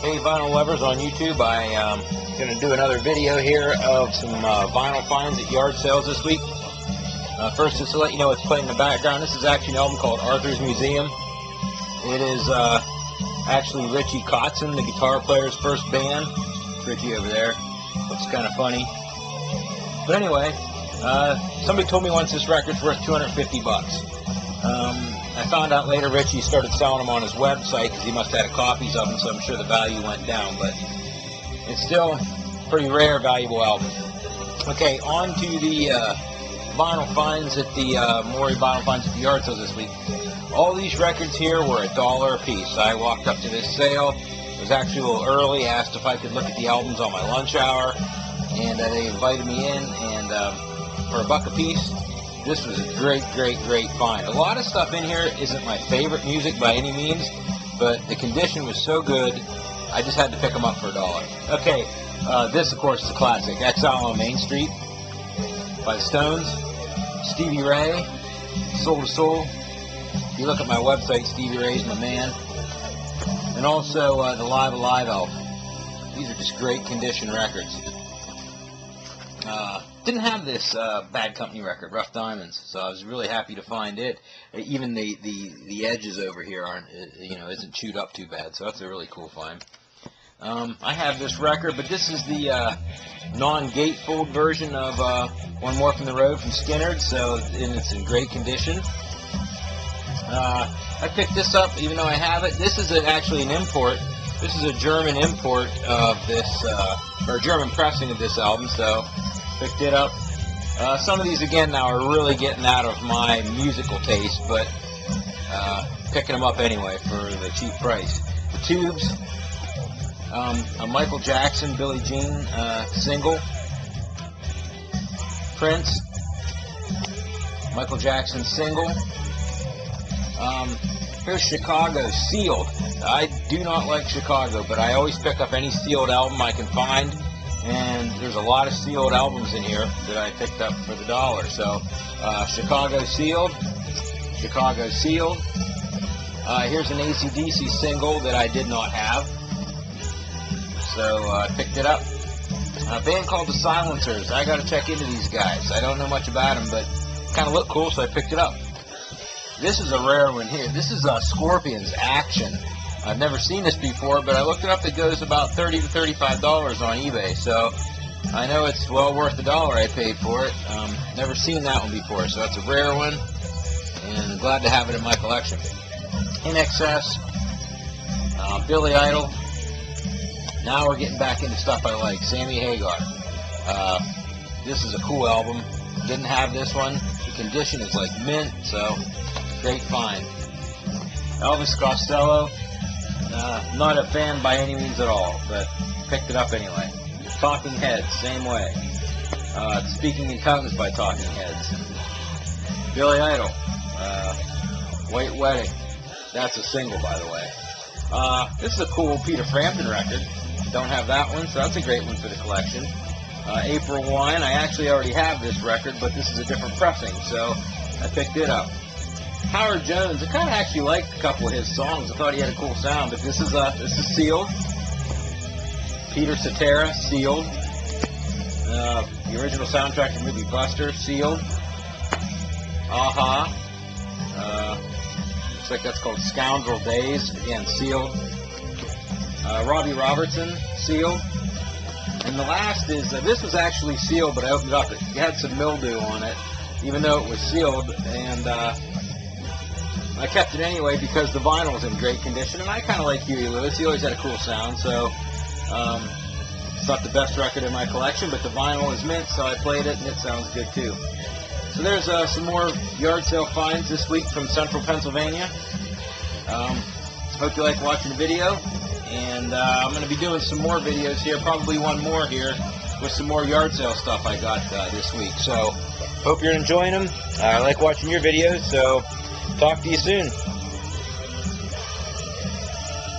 Hey vinyl lovers on YouTube, I'm going to do another video here of some vinyl finds at yard sales this week. First, just to let you know what's playing in the background, this is actually an album called Arthur's Museum. It is actually Richie Kotzen, the guitar player's first band. It's Richie over there. Looks kind of funny. But anyway, somebody told me once this record's worth 250 bucks. I found out later Richie started selling them on his website because he must have had copies of them, so I'm sure the value went down, but it's still a pretty rare, valuable album. Okay, on to the vinyl finds at the Maury Vinyl Finds at the yard sales this week. All these records here were $1 a piece. I walked up to this sale. It was actually a little early. Asked if I could look at the albums on my lunch hour, and they invited me in, and for $1 a piece. This was a great find. A lot of stuff in here isn't my favorite music by any means, but the condition was so good, I just had to pick them up for $1. Okay, this of course is a classic, Exile on Main Street by the Stones, Stevie Ray, Soul to Soul. If you look at my website, Stevie Ray's my man. And also the Live Alive album. These are just great condition records. Didn't have this Bad Company record, Rough Diamonds, so I was really happy to find it. Even the edges over here aren't, isn't chewed up too bad, so that's a really cool find. I have this record, but this is the non-gatefold version of One More from the Road from Skynyrd, so it's in great condition. I picked this up, even though I have it. This is actually an import. This is a German import of this, or German pressing of this album, so picked it up. Some of these, again, now are really getting out of my musical taste, but picking them up anyway for the cheap price. The Tubes, a Michael Jackson, Billie Jean single. Prince, Michael Jackson single. Here's Chicago, sealed. I do not like Chicago, but I always pick up any sealed album I can find. And there's a lot of sealed albums in here that I picked up for the $1. So, Chicago Sealed. Chicago Sealed. Here's an AC/DC single that I did not have. So, I picked it up. A band called The Silencers. I got to check into these guys. I don't know much about them, but kind of look cool, so I picked it up. This is a rare one here. This is Scorpions Action. I've never seen this before, but I looked it up. It goes about $30 to $35 on eBay, so I know it's well worth the $1 I paid for it. Never seen that one before, so that's a rare one, and I'm glad to have it in my collection. In Excess, Billy Idol. Now we're getting back into stuff I like. Sammy Hagar. This is a cool album. Didn't have this one. The condition is like mint, so great find. Elvis Costello. Not a fan by any means at all, but picked it up anyway. Talking Heads, same way. Speaking in Tongues by Talking Heads. Billy Idol, White Wedding. That's a single, by the way. This is a cool Peter Frampton record. Don't have that one, so that's a great one for the collection. April Wine, I actually already have this record, but this is a different pressing, so I picked it up. Howard Jones, I kind of actually liked a couple of his songs. I thought he had a cool sound, but this is Sealed. Peter Cetera, Sealed. The original soundtrack to the movie Buster, Sealed. Aha. Looks like that's called Scoundrel Days, again, Sealed. Robbie Robertson, Sealed. And the last is, this was actually sealed, but I opened it up. It had some mildew on it, even though it was sealed, and I kept it anyway because the vinyl was in great condition, and I kind of like Huey Lewis. He always had a cool sound, so it's not the best record in my collection, but the vinyl is mint, so I played it, and it sounds good too. So there's some more yard sale finds this week from Central Pennsylvania. Hope you like watching the video, and I'm going to be doing some more videos here, probably one more here, with some more yard sale stuff I got this week. So hope you're enjoying them. I like watching your videos, so talk to you soon.